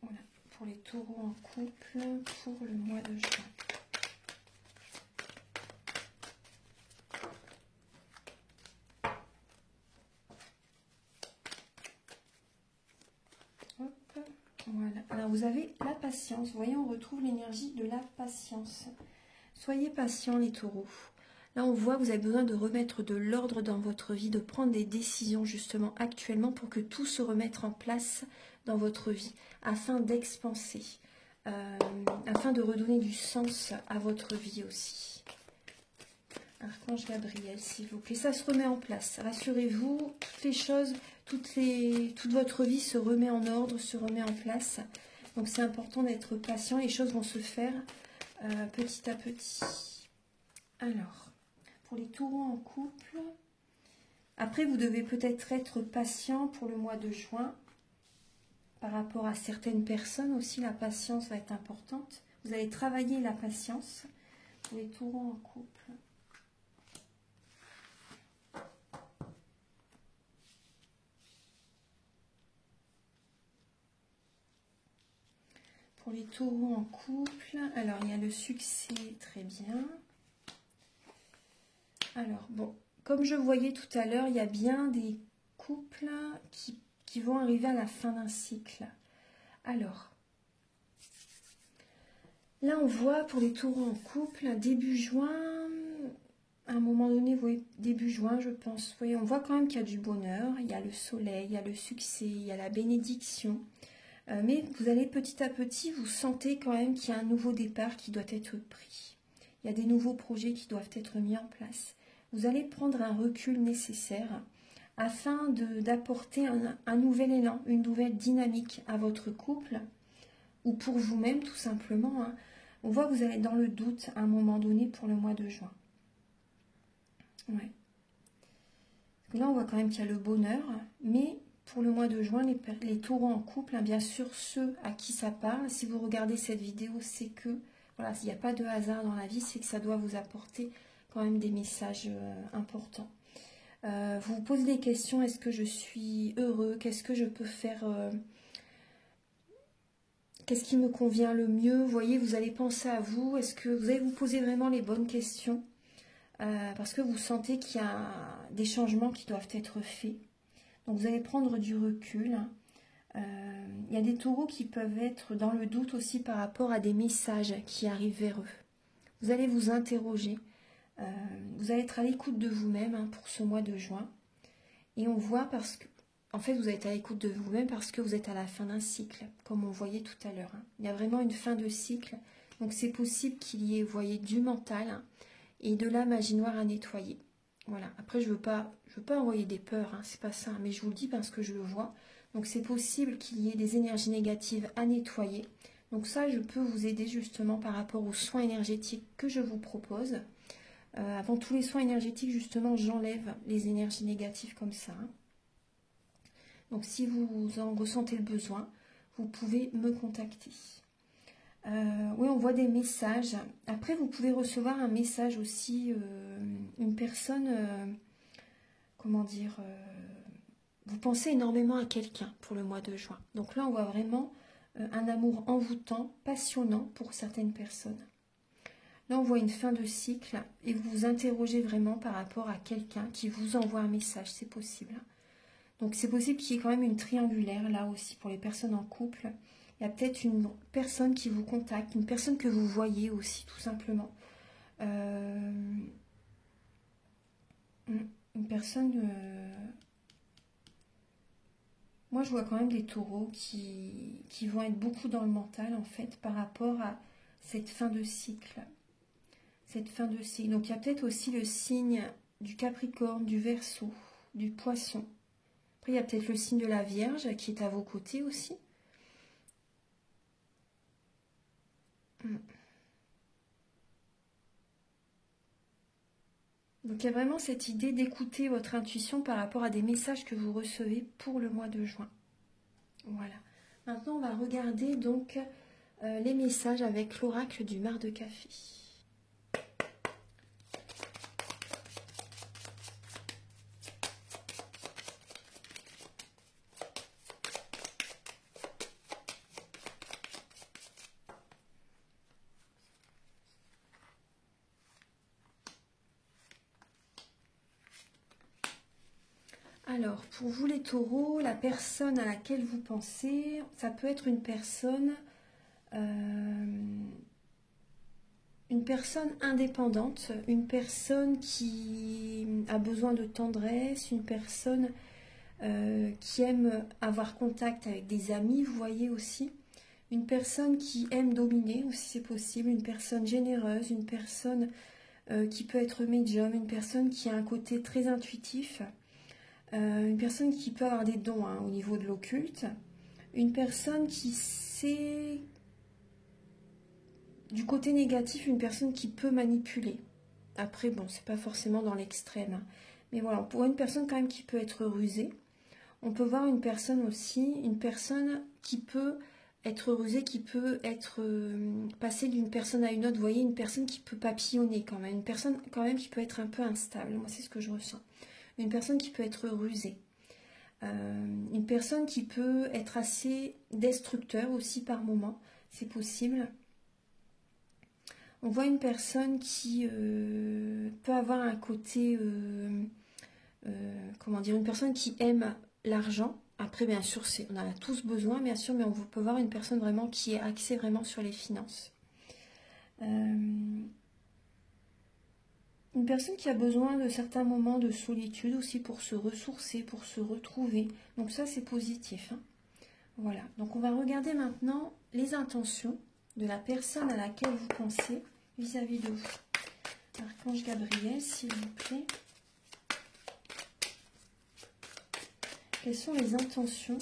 [SPEAKER 1] voilà, pour les taureaux en couple pour le mois de juin. Voilà. Alors, vous avez la patience. Vous voyez, on retrouve l'énergie de la patience. Soyez patients, les taureaux. Là, on voit que vous avez besoin de remettre de l'ordre dans votre vie, de prendre des décisions justement actuellement pour que tout se remette en place dans votre vie, afin d'expanser, afin de redonner du sens à votre vie aussi. Archange Gabriel, s'il vous plaît. Ça se remet en place. Rassurez-vous, toutes les choses, toute votre vie se remet en ordre, se remet en place. Donc c'est important d'être patient. Les choses vont se faire petit à petit. Alors, pour les taureaux en couple, après vous devez peut-être être patient pour le mois de juin. Par rapport à certaines personnes aussi, la patience va être importante. Vous allez travailler la patience pour les taureaux en couple. Pour les taureaux en couple, alors il y a le succès, très bien. Alors bon, comme je voyais tout à l'heure, il y a bien des couples qui vont arriver à la fin d'un cycle. Alors, là on voit pour les taureaux en couple, début juin, à un moment donné, vous voyez, début juin je pense, vous voyez, on voit quand même qu'il y a du bonheur, il y a le soleil, il y a le succès, il y a la bénédiction. Mais vous allez petit à petit, vous sentez quand même qu'il y a un nouveau départ qui doit être pris. Il y a des nouveaux projets qui doivent être mis en place. Vous allez prendre un recul nécessaire afin d'apporter un nouvel élan, une nouvelle dynamique à votre couple ou pour vous-même tout simplement. Hein. On voit que vous allez être dans le doute à un moment donné pour le mois de juin. Ouais. Là, on voit quand même qu'il y a le bonheur, mais pour le mois de juin, les taureaux en couple, hein, bien sûr, ceux à qui ça parle, si vous regardez cette vidéo, c'est que, voilà, s'il n'y a pas de hasard dans la vie, c'est que ça doit vous apporter quand même des messages importants. Vous vous posez des questions, est-ce que je suis heureux? Qu'est-ce que je peux faire? Qu'est-ce qui me convient le mieux? Vous voyez, vous allez penser à vous, est-ce que vous allez vous poser vraiment les bonnes questions? Parce que vous sentez qu'il y a des changements qui doivent être faits. Donc vous allez prendre du recul. Il y a des taureaux qui peuvent être dans le doute aussi par rapport à des messages qui arrivent vers eux. Vous allez vous interroger. Vous allez être à l'écoute de vous-même hein, pour ce mois de juin. Et on voit parce que, en fait, vous êtes à l'écoute de vous-même parce que vous êtes à la fin d'un cycle, comme on voyait tout à l'heure. Hein. Il y a vraiment une fin de cycle. Donc c'est possible qu'il y ait, vous voyez, du mental hein, et de la magie noire à nettoyer. Voilà. Après, je veux pas envoyer des peurs, hein, c'est pas ça, mais je vous le dis parce que je le vois. Donc, c'est possible qu'il y ait des énergies négatives à nettoyer. Donc, ça, je peux vous aider justement par rapport aux soins énergétiques que je vous propose. Avant tous les soins énergétiques, justement, j'enlève les énergies négatives comme ça. Hein. Donc, si vous en ressentez le besoin, vous pouvez me contacter. Oui, on voit des messages. Après, vous pouvez recevoir un message aussi, une personne, comment dire, vous pensez énormément à quelqu'un pour le mois de juin. Donc là, on voit vraiment un amour envoûtant, passionnant pour certaines personnes. Là, on voit une fin de cycle et vous vous interrogez vraiment par rapport à quelqu'un qui vous envoie un message, c'est possible. Donc c'est possible qu'il y ait quand même une triangulaire là aussi pour les personnes en couple. Il y a peut-être une personne qui vous contacte, une personne que vous voyez aussi, tout simplement. Une personne... Moi, je vois quand même des taureaux qui vont être beaucoup dans le mental, en fait, par rapport à cette fin de cycle. Cette fin de cycle. Donc, il y a peut-être aussi le signe du Capricorne, du Verseau, du Poisson. Après, il y a peut-être le signe de la Vierge qui est à vos côtés aussi. Donc il y a vraiment cette idée d'écouter votre intuition par rapport à des messages que vous recevez pour le mois de juin. Voilà. Maintenant, on va regarder donc les messages avec l'oracle du Mar de Café. Alors, pour vous les taureaux, la personne à laquelle vous pensez, ça peut être une personne une personne indépendante, une personne qui a besoin de tendresse, une personne qui aime avoir contact avec des amis, vous voyez aussi. Une personne qui aime dominer aussi, c'est possible. Une personne généreuse, une personne qui peut être médium, une personne qui a un côté très intuitif, une personne qui peut avoir des dons hein, au niveau de l'occulte, une personne qui sait, du côté négatif, une personne qui peut manipuler. Après, bon, c'est pas forcément dans l'extrême, hein. Mais voilà, pour une personne quand même qui peut être rusée, on peut voir une personne aussi, une personne qui peut être rusée, qui peut être passer d'une personne à une autre. Vous voyez, une personne qui peut papillonner quand même, une personne quand même qui peut être un peu instable. Moi, c'est ce que je ressens. Une personne qui peut être rusée. Une personne qui peut être assez destructeur aussi par moment, c'est possible. On voit une personne qui peut avoir un côté, comment dire, une personne qui aime l'argent. Après, bien sûr, on en a tous besoin, bien sûr, mais on peut voir une personne vraiment qui est axée vraiment sur les finances. Une personne qui a besoin de certains moments de solitude aussi pour se ressourcer, pour se retrouver. Donc ça, c'est positif, hein. Voilà. Donc on va regarder maintenant les intentions de la personne à laquelle vous pensez vis-à-vis de vous. Archange Gabriel, s'il vous plaît. Quelles sont les intentions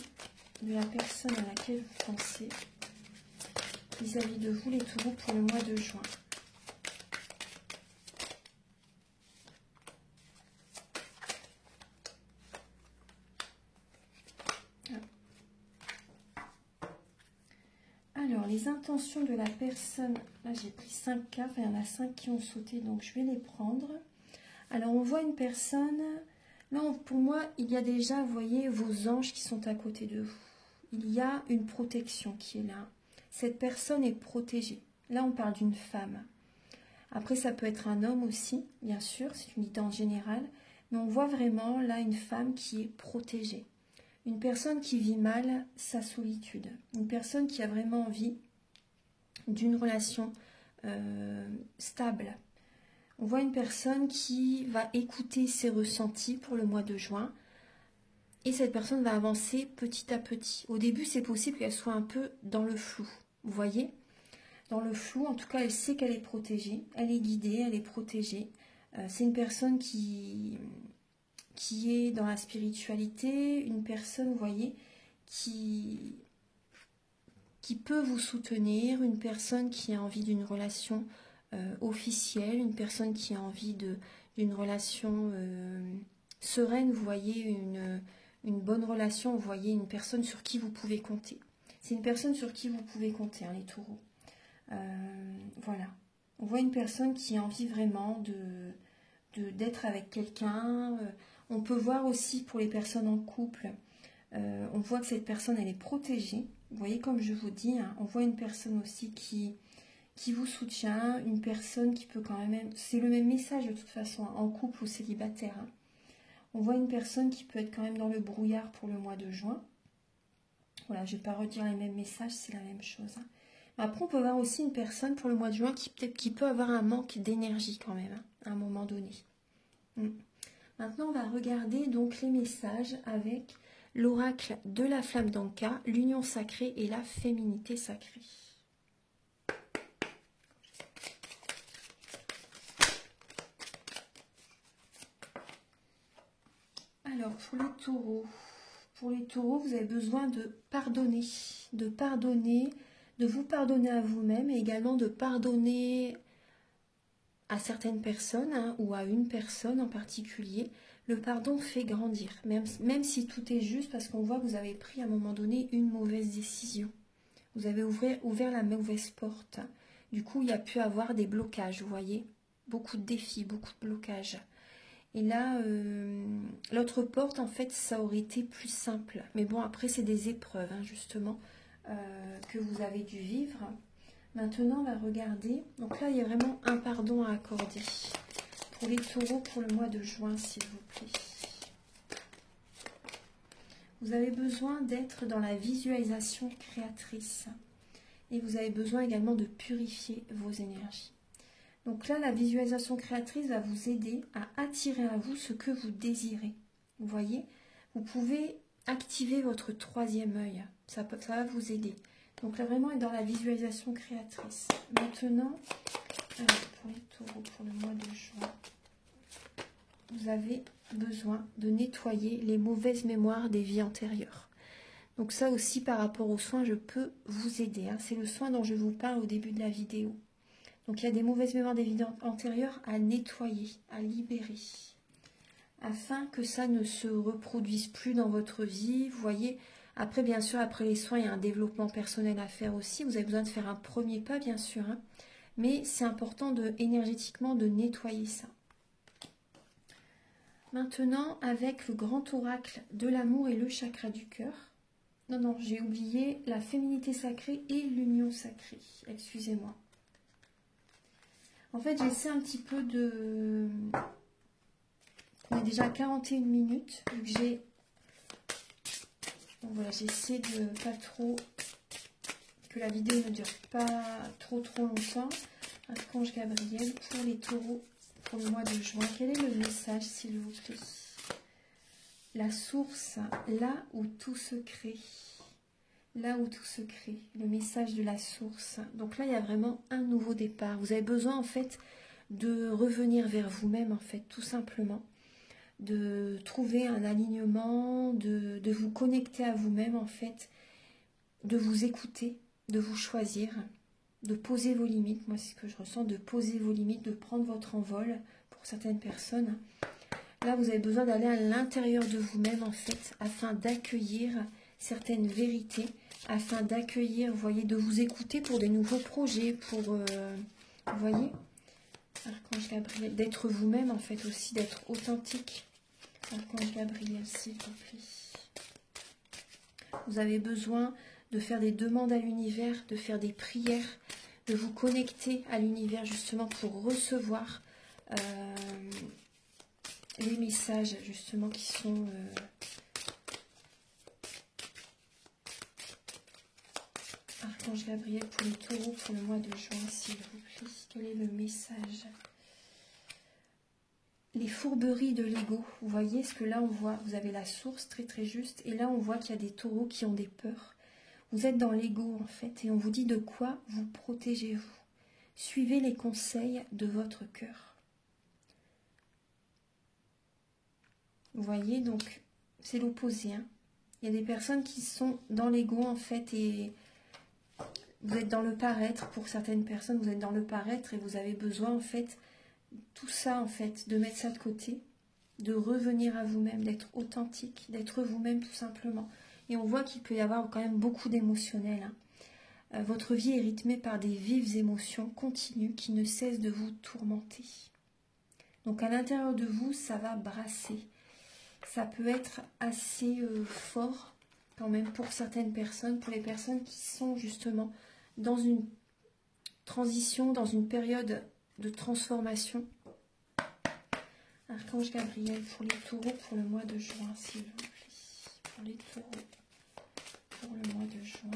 [SPEAKER 1] de la personne à laquelle vous pensez vis-à-vis de vous, les taureaux, pour le mois de juin? Alors, les intentions de la personne, là j'ai pris 5 cartes, il y en a 5 qui ont sauté, donc je vais les prendre. Alors, on voit une personne, là pour moi, il y a déjà, vous voyez, vos anges qui sont à côté de vous. Il y a une protection qui est là. Cette personne est protégée. Là, on parle d'une femme. Après, ça peut être un homme aussi, bien sûr, c'est une idée en général. Mais on voit vraiment là une femme qui est protégée. Une personne qui vit mal sa solitude. Une personne qui a vraiment envie d'une relation stable. On voit une personne qui va écouter ses ressentis pour le mois de juin. Et cette personne va avancer petit à petit. Au début, c'est possible qu'elle soit un peu dans le flou. Vous voyez? Dans le flou, en tout cas, elle sait qu'elle est protégée. Elle est guidée, elle est protégée. C'est une personne qui est dans la spiritualité. Une personne, vous voyez, qui peut vous soutenir. Une personne qui a envie d'une relation officielle. Une personne qui a envie d'une relation sereine. Vous voyez, une bonne relation, vous voyez, une personne sur qui vous pouvez compter. C'est une personne sur qui vous pouvez compter, hein, les taureaux. Voilà. On voit une personne qui a envie vraiment d'être avec quelqu'un. On peut voir aussi pour les personnes en couple, on voit que cette personne, elle est protégée. Vous voyez, comme je vous dis, hein, on voit une personne aussi qui vous soutient, une personne qui peut quand même... C'est le même message de toute façon, hein, en couple ou célibataire, hein. On voit une personne qui peut être quand même dans le brouillard pour le mois de juin. Voilà, je ne vais pas redire les mêmes messages, c'est la même chose, hein. Après, on peut voir aussi une personne pour le mois de juin qui peut avoir un manque d'énergie quand même, hein, à un moment donné. Maintenant, on va regarder donc les messages avec l'oracle de la flamme d'Anka, l'union sacrée et la féminité sacrée. Alors, pour les taureaux, vous avez besoin de pardonner, de vous pardonner à vous-même et également de pardonner à certaines personnes, hein, ou à une personne en particulier. Le pardon fait grandir, même si tout est juste, parce qu'on voit que vous avez pris à un moment donné une mauvaise décision. Vous avez ouvert la mauvaise porte. Du coup, il y a pu avoir des blocages, vous voyez. Beaucoup de défis, beaucoup de blocages. Et là, l'autre porte, en fait, ça aurait été plus simple. Mais bon, après, c'est des épreuves, hein, justement, que vous avez dû vivre. Maintenant, on va regarder. Donc là, il y a vraiment un pardon à accorder. Pour les taureaux, pour le mois de juin, s'il vous plaît. Vous avez besoin d'être dans la visualisation créatrice. Et vous avez besoin également de purifier vos énergies. Donc là, la visualisation créatrice va vous aider à attirer à vous ce que vous désirez. Vous voyez, vous pouvez activer votre troisième œil. Ça va vous aider. Donc là, vraiment, être dans la visualisation créatrice. Maintenant, alors, pour les taureaux, pour le mois de juin, vous avez besoin de nettoyer les mauvaises mémoires des vies antérieures. Donc ça aussi, par rapport aux soins, je peux vous aider. Hein. C'est le soin dont je vous parle au début de la vidéo. Donc il y a des mauvaises mémoires des vies antérieures à nettoyer, à libérer, afin que ça ne se reproduise plus dans votre vie. Vous voyez, après bien sûr, après les soins, il y a un développement personnel à faire aussi. Vous avez besoin de faire un premier pas, bien sûr. Hein. Mais c'est important énergétiquement de nettoyer ça. Maintenant, avec le grand oracle de l'amour et le chakra du cœur. Non, j'ai oublié la féminité sacrée et l'union sacrée. Excusez-moi. En fait, j'essaie un petit peu de... On est déjà à 41 minutes. Vu que j'ai... Donc voilà, j'essaie de pas trop... Que la vidéo ne dure pas trop longtemps. Archange Gabriel pour les taureaux pour le mois de juin. Quel est le message, s'il vous plaît? La source, là où tout se crée. Là où tout se crée, le message de la source. Donc là, il y a vraiment un nouveau départ. Vous avez besoin, en fait, de revenir vers vous-même, en fait, tout simplement. De trouver un alignement, de vous connecter à vous-même, en fait. De vous écouter, de vous choisir, de poser vos limites. Moi, c'est ce que je ressens, de poser vos limites, de prendre votre envol pour certaines personnes. Là, vous avez besoin d'aller à l'intérieur de vous-même, en fait, afin d'accueillir certaines vérités, afin d'accueillir, vous voyez, de vous écouter pour des nouveaux projets, pour, vous voyez, Archange Gabriel, d'être vous-même en fait aussi, d'être authentique. Archange Gabriel, s'il vous plaît. Vous avez besoin de faire des demandes à l'univers, de faire des prières, de vous connecter à l'univers justement pour recevoir les messages justement qui sont... Archange Gabriel pour les taureaux pour le mois de juin, s'il vous plaît. Quel est le message? Les fourberies de l'ego. Vous voyez ce que là on voit, vous avez la source très juste. Et là on voit qu'il y a des taureaux qui ont des peurs. Vous êtes dans l'ego en fait. Et on vous dit de quoi vous protégez-vous. Suivez les conseils de votre cœur. Vous voyez, donc c'est l'opposé. Hein. Il y a des personnes qui sont dans l'ego en fait et... Vous êtes dans le paraître, pour certaines personnes, vous êtes dans le paraître et vous avez besoin, en fait, tout ça, en fait, de mettre ça de côté, de revenir à vous-même, d'être authentique, d'être vous-même tout simplement. Et on voit qu'il peut y avoir quand même beaucoup d'émotionnel. Hein. Votre vie est rythmée par des vives émotions continues qui ne cessent de vous tourmenter. Donc à l'intérieur de vous, ça va brasser. Ça peut être assez fort quand même pour certaines personnes, pour les personnes qui sont justement dans une transition, dans une période de transformation. Archange Gabriel pour les taureaux pour le mois de juin, s'il vous plaît. Pour les taureaux pour le mois de juin.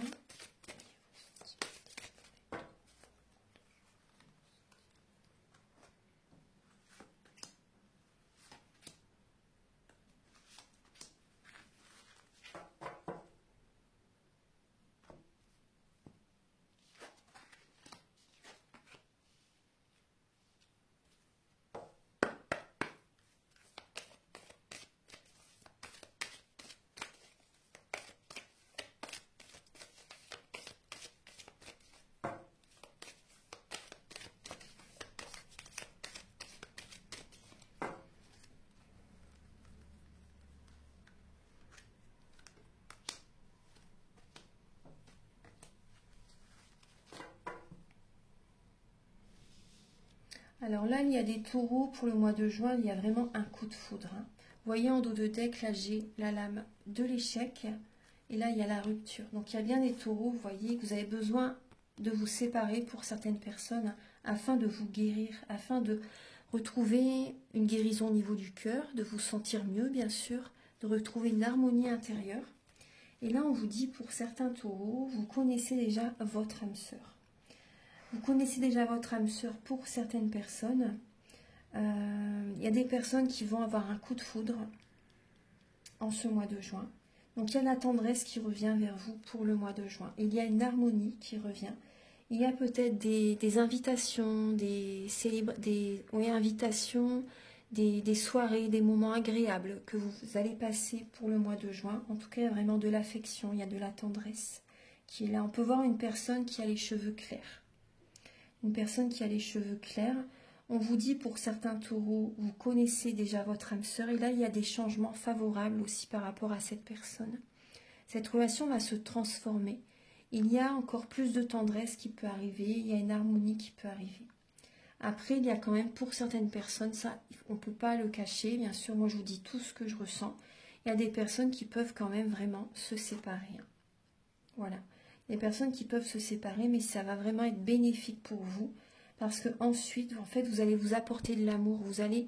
[SPEAKER 1] Alors là, il y a des taureaux pour le mois de juin, il y a vraiment un coup de foudre. Hein. Vous voyez en dos de deck, là j'ai la lame de l'échec et là il y a la rupture. Donc il y a bien des taureaux, vous voyez, que vous avez besoin de vous séparer pour certaines personnes hein, afin de vous guérir, afin de retrouver une guérison au niveau du cœur, de vous sentir mieux bien sûr, de retrouver une harmonie intérieure. Et là on vous dit pour certains taureaux, vous connaissez déjà votre âme sœur. Vous connaissez déjà votre âme sœur pour certaines personnes. Il y a des personnes qui vont avoir un coup de foudre en ce mois de juin. Donc il y a la tendresse qui revient vers vous pour le mois de juin. Il y a une harmonie qui revient. Il y a peut-être des invitations, invitations, des soirées, des moments agréables que vous allez passer pour le mois de juin. En tout cas, il y a vraiment de l'affection, il y a de la tendresse qui est là. On peut voir une personne qui a les cheveux clairs. Une personne qui a les cheveux clairs. On vous dit pour certains taureaux, vous connaissez déjà votre âme sœur. Et là, il y a des changements favorables aussi par rapport à cette personne. Cette relation va se transformer. Il y a encore plus de tendresse qui peut arriver. Il y a une harmonie qui peut arriver. Après, il y a quand même pour certaines personnes, ça, on ne peut pas le cacher. Bien sûr, moi, je vous dis tout ce que je ressens. Il y a des personnes qui peuvent quand même vraiment se séparer. Voilà. Il y a des personnes qui peuvent se séparer, mais ça va vraiment être bénéfique pour vous. Parce que ensuite, en fait, vous allez vous apporter de l'amour, vous allez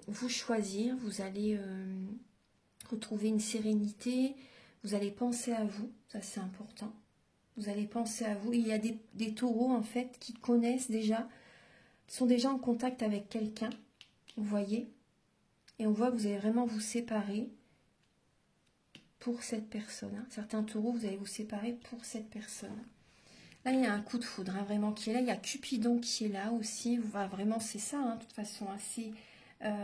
[SPEAKER 1] vous choisir, vous allez retrouver une sérénité, vous allez penser à vous, ça c'est important. Vous allez penser à vous. Il y a des taureaux, en fait, qui connaissent déjà, sont déjà en contact avec quelqu'un, vous voyez. Et on voit que vous allez vraiment vous séparer pour cette personne. Hein. Certains taureaux, vous allez vous séparer pour cette personne. Là, il y a un coup de foudre, hein, vraiment, qui est là. Il y a Cupidon qui est là aussi. Vraiment, c'est ça, hein, de toute façon. Hein,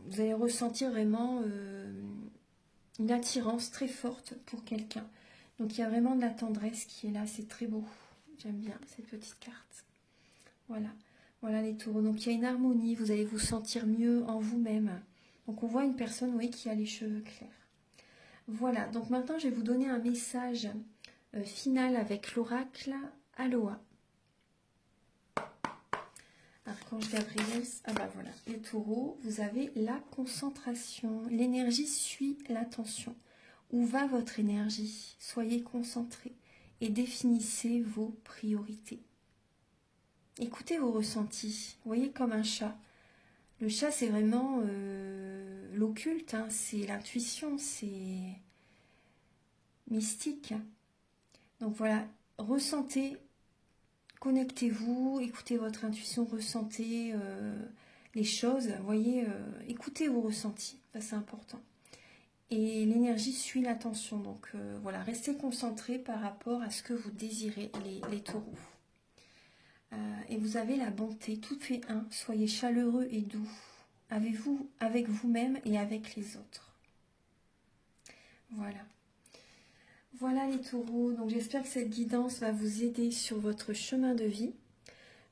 [SPEAKER 1] vous allez ressentir vraiment une attirance très forte pour quelqu'un. Donc, il y a vraiment de la tendresse qui est là. C'est très beau. J'aime bien cette petite carte. Voilà. Voilà les taureaux. Donc, il y a une harmonie. Vous allez vous sentir mieux en vous-même. Donc, on voit une personne, oui, qui a les cheveux clairs. Voilà. Donc, maintenant, je vais vous donner un message final avec l'oracle Aloha. Archange Gabriel, ah bah voilà, les taureaux, vous avez la concentration. L'énergie suit l'attention. Où va votre énergie? Soyez concentrés et définissez vos priorités. Écoutez vos ressentis. Vous voyez, comme un chat. Le chat, c'est vraiment l'occulte, hein, c'est l'intuition, c'est mystique. Donc voilà, ressentez, connectez-vous, écoutez votre intuition, ressentez les choses, voyez, écoutez vos ressentis, ça c'est important. Et l'énergie suit l'attention, donc voilà, restez concentrés par rapport à ce que vous désirez, les taureaux. Et vous avez la bonté, tout fait un, soyez chaleureux et doux, avec vous-même et avec les autres. Voilà. Voilà les taureaux, donc j'espère que cette guidance va vous aider sur votre chemin de vie.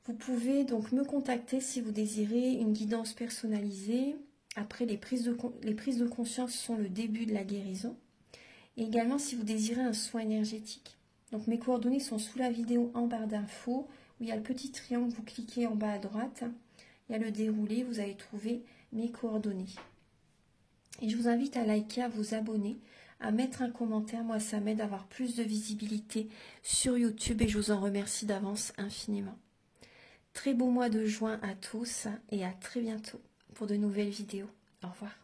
[SPEAKER 1] Vous pouvez donc me contacter si vous désirez une guidance personnalisée. Après, les prises de conscience sont le début de la guérison. Et également si vous désirez un soin énergétique. Donc mes coordonnées sont sous la vidéo en barre d'infos, où il y a le petit triangle, vous cliquez en bas à droite. Il y a le déroulé, vous allez trouver mes coordonnées. Et je vous invite à liker, à vous abonner, à mettre un commentaire. Moi, ça m'aide à avoir plus de visibilité sur YouTube et je vous en remercie d'avance infiniment. Très beau mois de juin à tous et à très bientôt pour de nouvelles vidéos. Au revoir.